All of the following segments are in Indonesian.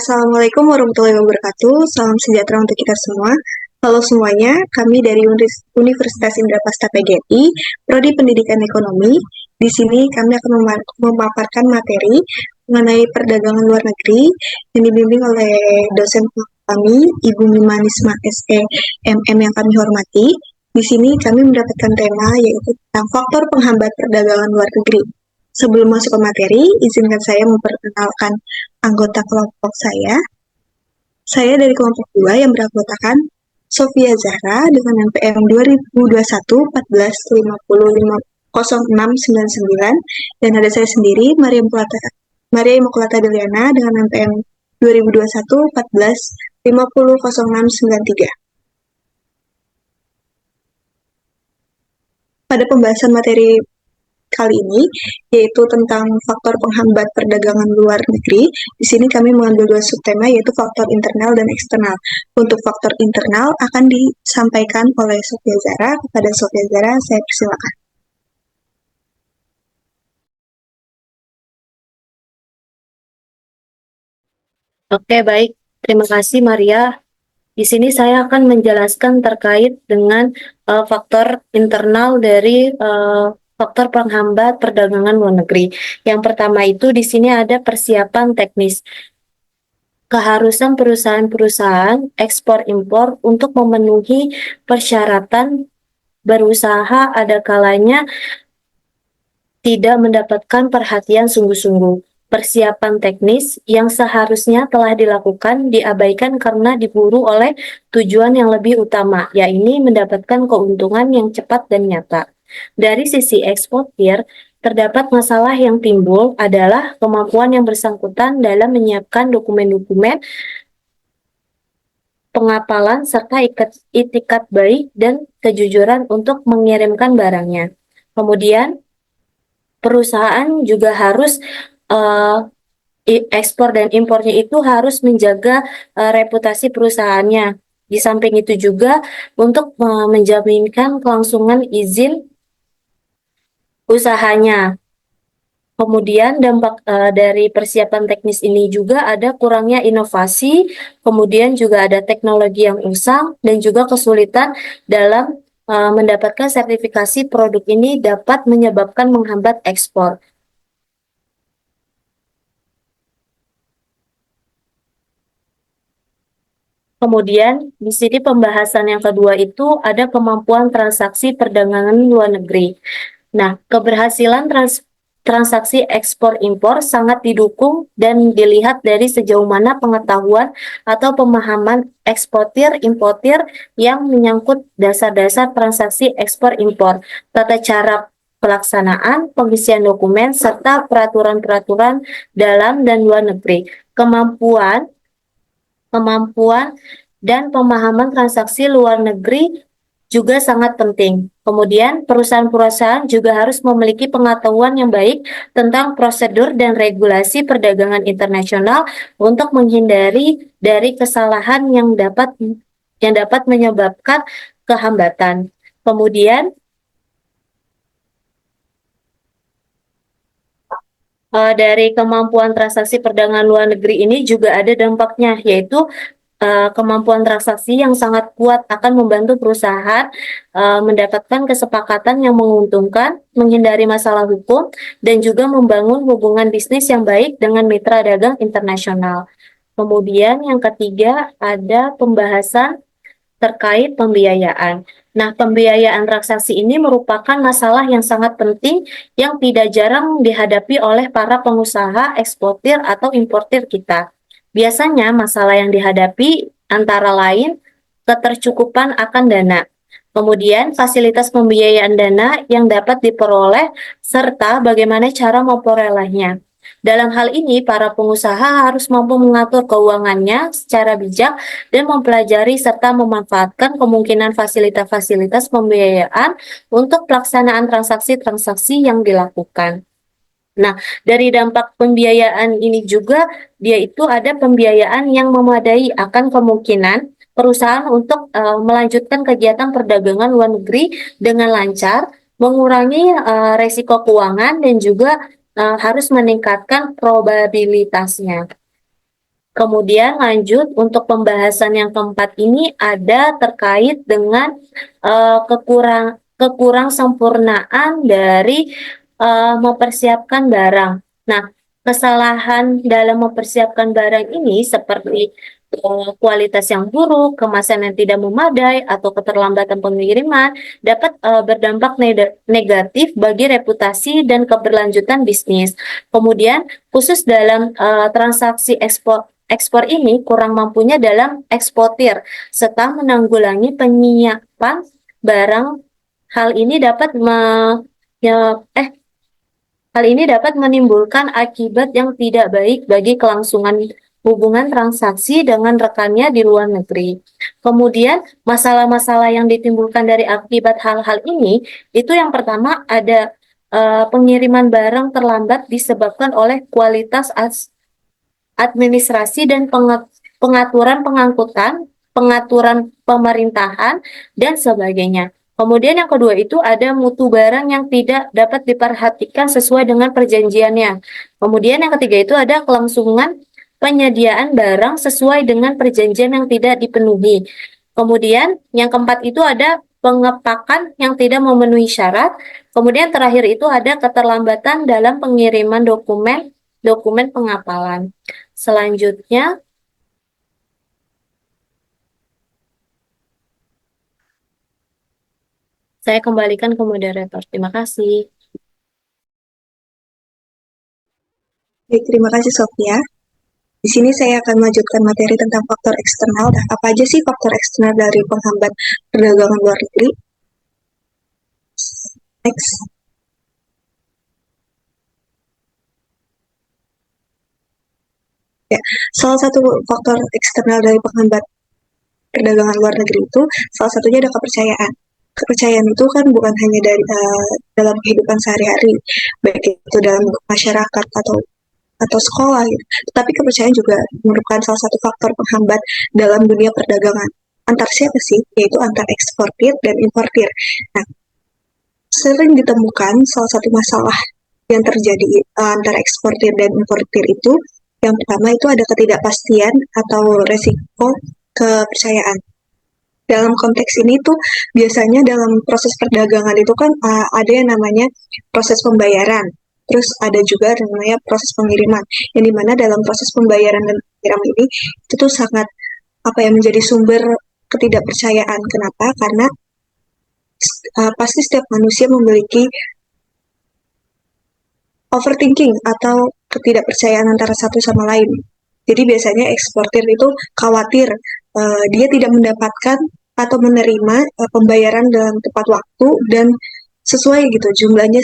Assalamualaikum warahmatullahi wabarakatuh. Salam sejahtera untuk kita semua. Halo semuanya, kami dari Universitas Indrapasta PGRI, Prodi Pendidikan Ekonomi. Di sini kami akan memaparkan materi mengenai perdagangan luar negeri yang dibimbing oleh dosen kami, Ibu Mimanisma SE MM yang kami hormati. Di sini kami mendapatkan tema yaitu tentang faktor penghambat perdagangan luar negeri. Sebelum masuk ke materi, izinkan saya memperkenalkan anggota kelompok saya. Saya dari kelompok 2 yang beranggotakan Sofia Zahra dengan NPM 2021 14500699 dan ada saya sendiri Maria Immaculata Deliana dengan NPM 2021 14500693. Pada pembahasan materi kali ini, yaitu tentang faktor penghambat perdagangan luar negeri. Di sini kami mengambil 2 subtema, yaitu faktor internal dan eksternal. Untuk faktor internal akan disampaikan oleh Sofia Zahra. Kepada Sofia Zahra, saya persilakan. Oke, baik. Terima kasih, Maria. Di sini saya akan menjelaskan terkait dengan faktor internal dari faktor penghambat perdagangan luar negeri. Yang pertama itu di sini ada persiapan teknis. Keharusan perusahaan-perusahaan ekspor-impor untuk memenuhi persyaratan berusaha ada kalanya tidak mendapatkan perhatian sungguh-sungguh. Persiapan teknis yang seharusnya telah dilakukan diabaikan karena diburu oleh tujuan yang lebih utama, yaitu mendapatkan keuntungan yang cepat dan nyata. Dari sisi eksportir, terdapat masalah yang timbul adalah kemampuan yang bersangkutan dalam menyiapkan dokumen-dokumen pengapalan serta itikat baik dan kejujuran untuk mengirimkan barangnya. Kemudian, perusahaan juga harus ekspor dan impornya itu harus menjaga reputasi perusahaannya. Di samping itu juga untuk menjaminkan kelangsungan izin usahanya. Kemudian dampak dari persiapan teknis ini juga ada kurangnya inovasi, kemudian juga ada teknologi yang usang dan juga kesulitan dalam mendapatkan sertifikasi produk ini dapat menyebabkan menghambat ekspor. Kemudian, di sini pembahasan yang kedua itu ada kemampuan transaksi perdagangan luar negeri. Nah, keberhasilan transaksi ekspor-impor sangat didukung dan dilihat dari sejauh mana pengetahuan atau pemahaman eksportir-importir yang menyangkut dasar-dasar transaksi ekspor-impor, tata cara pelaksanaan, pengisian dokumen, serta peraturan-peraturan dalam dan luar negeri. Kemampuan dan pemahaman transaksi luar negeri juga sangat penting. Kemudian, perusahaan-perusahaan juga harus memiliki pengetahuan yang baik tentang prosedur dan regulasi perdagangan internasional untuk menghindari dari kesalahan yang dapat menyebabkan kehambatan. Kemudian, dari kemampuan transaksi perdagangan luar negeri ini juga ada dampaknya, yaitu kemampuan transaksi yang sangat kuat akan membantu perusahaan mendapatkan kesepakatan yang menguntungkan, menghindari masalah hukum, dan juga membangun hubungan bisnis yang baik dengan mitra dagang internasional. Kemudian yang ketiga ada pembahasan terkait pembiayaan. Nah, pembiayaan transaksi ini merupakan masalah yang sangat penting yang tidak jarang dihadapi oleh para pengusaha, eksportir, atau importir kita. Biasanya masalah yang dihadapi antara lain ketercukupan akan dana, kemudian fasilitas pembiayaan dana yang dapat diperoleh, serta bagaimana cara memperolehnya. Dalam hal ini, para pengusaha harus mampu mengatur keuangannya secara bijak dan mempelajari serta memanfaatkan kemungkinan fasilitas-fasilitas pembiayaan untuk pelaksanaan transaksi-transaksi yang dilakukan. Nah, dari dampak pembiayaan ini juga, dia itu ada pembiayaan yang memadai akan kemungkinan perusahaan untuk melanjutkan kegiatan perdagangan luar negeri dengan lancar, mengurangi resiko keuangan, dan juga harus meningkatkan probabilitasnya. Kemudian lanjut untuk pembahasan yang keempat ini ada terkait dengan kekurang sempurnaan dari mempersiapkan barang. Nah, kesalahan dalam mempersiapkan barang ini seperti kualitas yang buruk, kemasan yang tidak memadai, atau keterlambatan pengiriman dapat berdampak negatif bagi reputasi dan keberlanjutan bisnis. Kemudian, khusus dalam transaksi ekspor ini kurang mampunya dalam eksportir serta menanggulangi penyiapan barang. Hal ini dapat ya, Hal ini dapat menimbulkan akibat yang tidak baik bagi kelangsungan hubungan transaksi dengan rekannya di luar negeri. Kemudian, masalah-masalah yang ditimbulkan dari akibat hal-hal ini, itu yang pertama ada pengiriman barang terlambat disebabkan oleh kualitas administrasi dan pengaturan pengangkutan, pengaturan pemerintahan, dan sebagainya. Kemudian yang kedua itu ada mutu barang yang tidak dapat diperhatikan sesuai dengan perjanjiannya. Kemudian yang ketiga itu ada kelangsungan penyediaan barang sesuai dengan perjanjian yang tidak dipenuhi. Kemudian yang keempat itu ada pengepakan yang tidak memenuhi syarat. Kemudian terakhir itu ada keterlambatan dalam pengiriman dokumen pengapalan. Selanjutnya, saya kembalikan ke moderator. Terima kasih. Baik, terima kasih Sofia. Di sini saya akan melanjutkan materi tentang faktor eksternal. Nah, apa aja sih faktor eksternal dari penghambat perdagangan luar negeri? Next. Ya, salah satu faktor eksternal dari penghambat perdagangan luar negeri itu salah satunya ada kepercayaan. Kepercayaan itu kan bukan hanya dari dalam kehidupan sehari-hari, baik itu dalam masyarakat atau sekolah, gitu. Tetapi kepercayaan juga merupakan salah satu faktor penghambat dalam dunia perdagangan. Antar siapa sih? Yaitu antar eksportir dan importir. Nah, sering ditemukan salah satu masalah yang terjadi antara eksportir dan importir itu, yang pertama itu ada ketidakpastian atau resiko kepercayaan. Dalam konteks ini tuh biasanya dalam proses perdagangan itu kan ada yang namanya proses pembayaran. Terus ada juga namanya proses pengiriman. Yang dimana dalam proses pembayaran dan pengiriman ini itu tuh sangat menjadi sumber ketidakpercayaan. Kenapa? Karena pasti setiap manusia memiliki overthinking atau ketidakpercayaan antara satu sama lain. Jadi biasanya eksportir itu khawatir dia tidak mendapatkan atau menerima pembayaran dalam tepat waktu dan sesuai gitu jumlahnya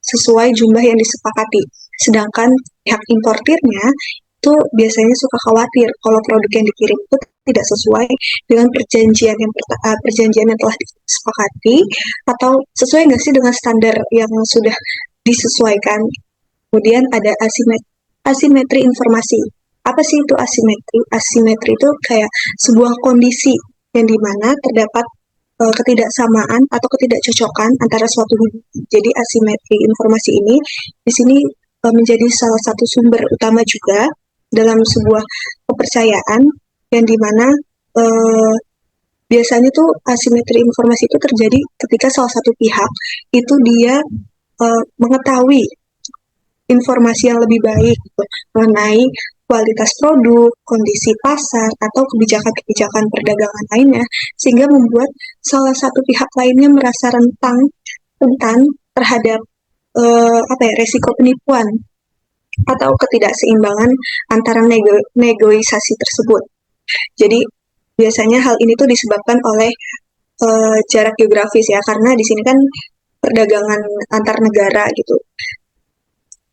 sesuai jumlah yang disepakati. Sedangkan pihak importirnya itu biasanya suka khawatir kalau produk yang dikirim itu tidak sesuai dengan perjanjian yang telah disepakati atau sesuai nggak sih dengan standar yang sudah disesuaikan. Kemudian ada asimetri informasi. Apa sih itu asimetri? Asimetri itu kayak sebuah kondisi yang dimana terdapat ketidaksamaan atau ketidakcocokan antara suatu hubungan. Jadi asimetri informasi ini di sini menjadi salah satu sumber utama juga dalam sebuah kepercayaan yang dimana biasanya tuh asimetri informasi itu terjadi ketika salah satu pihak itu dia mengetahui informasi yang lebih baik gitu, mengenai kualitas produk, kondisi pasar, atau kebijakan-kebijakan perdagangan lainnya, sehingga membuat salah satu pihak lainnya merasa rentan terhadap resiko penipuan atau ketidakseimbangan antara negosiasi tersebut. Jadi biasanya hal ini tuh disebabkan oleh jarak geografis ya, karena di sini kan perdagangan antar negara gitu.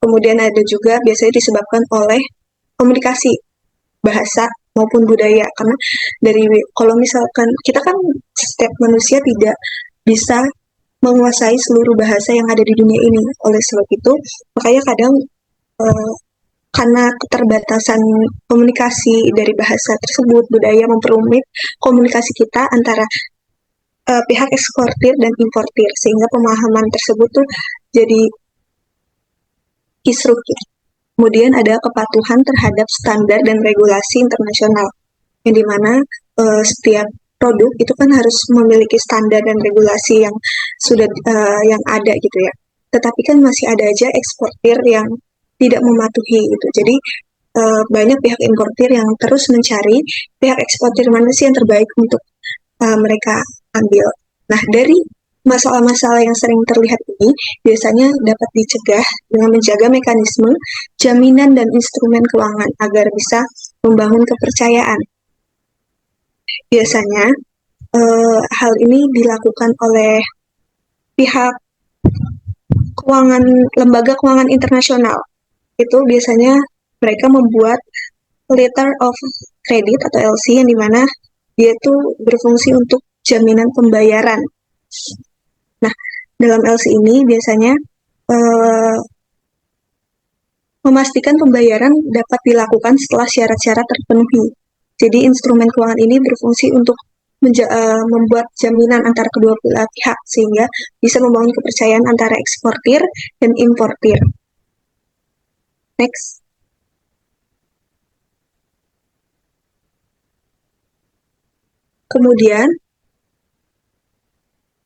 Kemudian ada juga biasanya disebabkan oleh komunikasi, bahasa maupun budaya. Karena kalau misalkan kita kan setiap manusia tidak bisa menguasai seluruh bahasa yang ada di dunia ini. Oleh sebab itu, makanya kadang karena keterbatasan komunikasi dari bahasa tersebut, budaya memperumit komunikasi kita antara pihak eksportir dan importir, sehingga pemahaman tersebut tuh jadi kisruh. Kemudian ada kepatuhan terhadap standar dan regulasi internasional, yang dimana setiap produk itu kan harus memiliki standar dan regulasi yang sudah yang ada gitu ya. Tetapi kan masih ada aja eksportir yang tidak mematuhi gitu. Jadi banyak pihak importir yang terus mencari pihak eksportir mana sih yang terbaik untuk mereka ambil. Nah, dari masalah-masalah yang sering terlihat ini biasanya dapat dicegah dengan menjaga mekanisme jaminan dan instrumen keuangan agar bisa membangun kepercayaan. Biasanya hal ini dilakukan oleh pihak keuangan, lembaga keuangan internasional. Itu biasanya mereka membuat letter of credit atau LC yang dimana dia itu berfungsi untuk jaminan pembayaran. Nah, dalam LC ini biasanya eh, memastikan pembayaran dapat dilakukan setelah syarat-syarat terpenuhi. Jadi instrumen keuangan ini berfungsi untuk membuat jaminan antara kedua belah pihak sehingga bisa membangun kepercayaan antara eksportir dan importir. Next. Kemudian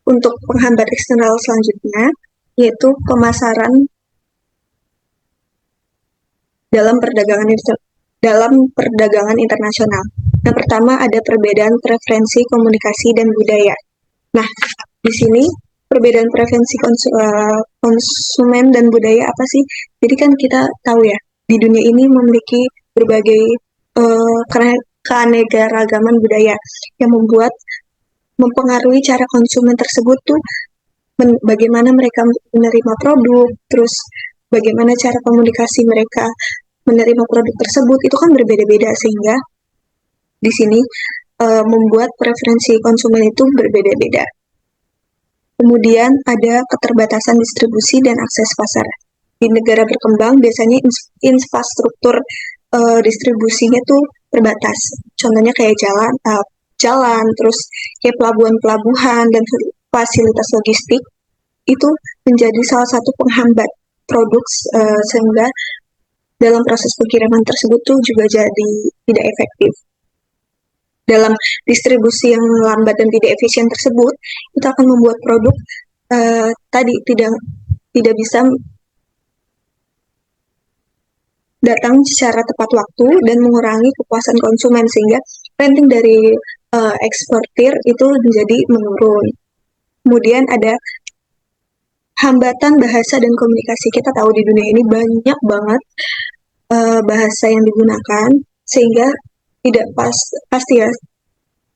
untuk penghambat eksternal selanjutnya yaitu pemasaran dalam perdagangan internasional. Yang pertama ada perbedaan preferensi komunikasi dan budaya. Nah, di sini perbedaan preferensi konsumen dan budaya apa sih? Jadi kan kita tahu ya, di dunia ini memiliki berbagai keanekaragaman budaya yang mempengaruhi cara konsumen tersebut tuh bagaimana mereka menerima produk, terus bagaimana cara komunikasi mereka menerima produk tersebut itu kan berbeda-beda sehingga di sini membuat preferensi konsumen itu berbeda-beda. Kemudian ada keterbatasan distribusi dan akses pasar. Di negara berkembang biasanya infrastruktur distribusinya tuh terbatas. Contohnya kayak jalan, terus kayak pelabuhan-pelabuhan dan fasilitas logistik itu menjadi salah satu penghambat produk sehingga dalam proses pengiriman tersebut tuh juga jadi tidak efektif. Dalam distribusi yang lambat dan tidak efisien tersebut, itu akan membuat produk tadi tidak bisa datang secara tepat waktu dan mengurangi kepuasan konsumen sehingga rating dari eksportir itu menjadi menurun. Kemudian ada hambatan bahasa dan komunikasi. Kita tahu di dunia ini banyak banget bahasa yang digunakan sehingga tidak pasti ya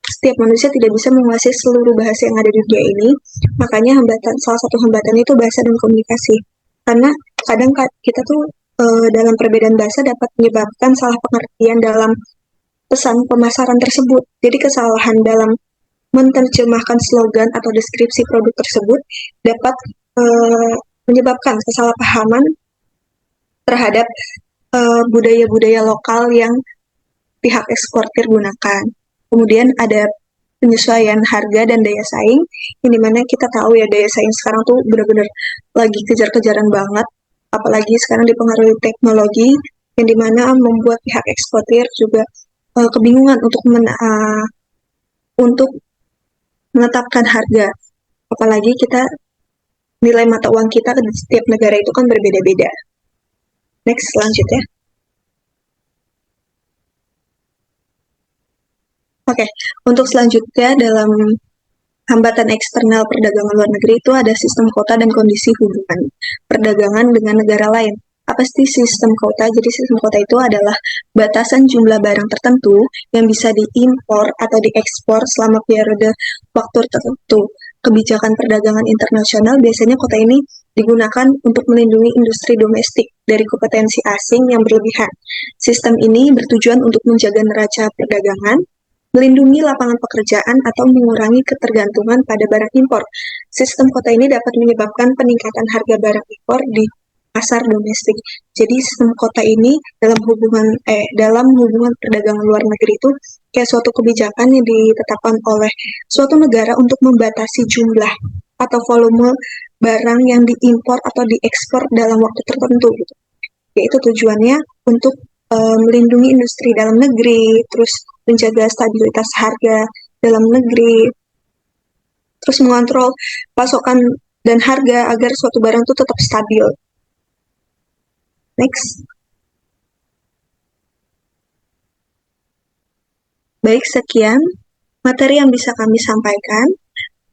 setiap manusia tidak bisa menguasai seluruh bahasa yang ada di dunia ini. Makanya salah satu hambatan itu bahasa dan komunikasi. Karena kadang kita tuh dalam perbedaan bahasa dapat menyebabkan salah pengertian dalam pesan pemasaran tersebut. Jadi kesalahan dalam menerjemahkan slogan atau deskripsi produk tersebut dapat menyebabkan kesalahpahaman terhadap budaya-budaya lokal yang pihak eksportir gunakan. Kemudian ada penyesuaian harga dan daya saing, yang dimana kita tahu ya daya saing sekarang tuh benar-benar lagi kejar-kejaran banget, apalagi sekarang dipengaruhi teknologi, yang dimana membuat pihak eksportir juga kebingungan untuk menetapkan harga, apalagi kita nilai mata uang kita di setiap negara itu kan berbeda-beda. Next, selanjutnya. Oke, untuk selanjutnya dalam hambatan eksternal perdagangan luar negeri itu ada sistem kota dan kondisi hubungan perdagangan dengan negara lain. Apa sih sistem kota? Jadi sistem kota itu adalah batasan jumlah barang tertentu yang bisa diimpor atau diekspor selama periode waktu tertentu. Kebijakan perdagangan internasional biasanya kota ini digunakan untuk melindungi industri domestik dari kompetensi asing yang berlebihan. Sistem ini bertujuan untuk menjaga neraca perdagangan, melindungi lapangan pekerjaan atau mengurangi ketergantungan pada barang impor. Sistem kota ini dapat menyebabkan peningkatan harga barang impor di pasar domestik. Jadi sistem kota ini dalam hubungan perdagangan luar negeri itu kayak suatu kebijakan yang ditetapkan oleh suatu negara untuk membatasi jumlah atau volume barang yang diimpor atau diekspor dalam waktu tertentu gitu. yaitu tujuannya untuk melindungi industri dalam negeri, terus menjaga stabilitas harga dalam negeri, terus mengontrol pasokan dan harga agar suatu barang itu tetap stabil. Next. Baik, sekian materi yang bisa kami sampaikan.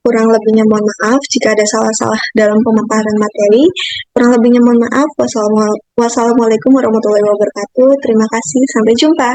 Kurang lebihnya mohon maaf jika ada salah-salah dalam pemaparan materi. Kurang lebihnya mohon maaf. Wassalamualaikum warahmatullahi wabarakatuh. Terima kasih. Sampai jumpa.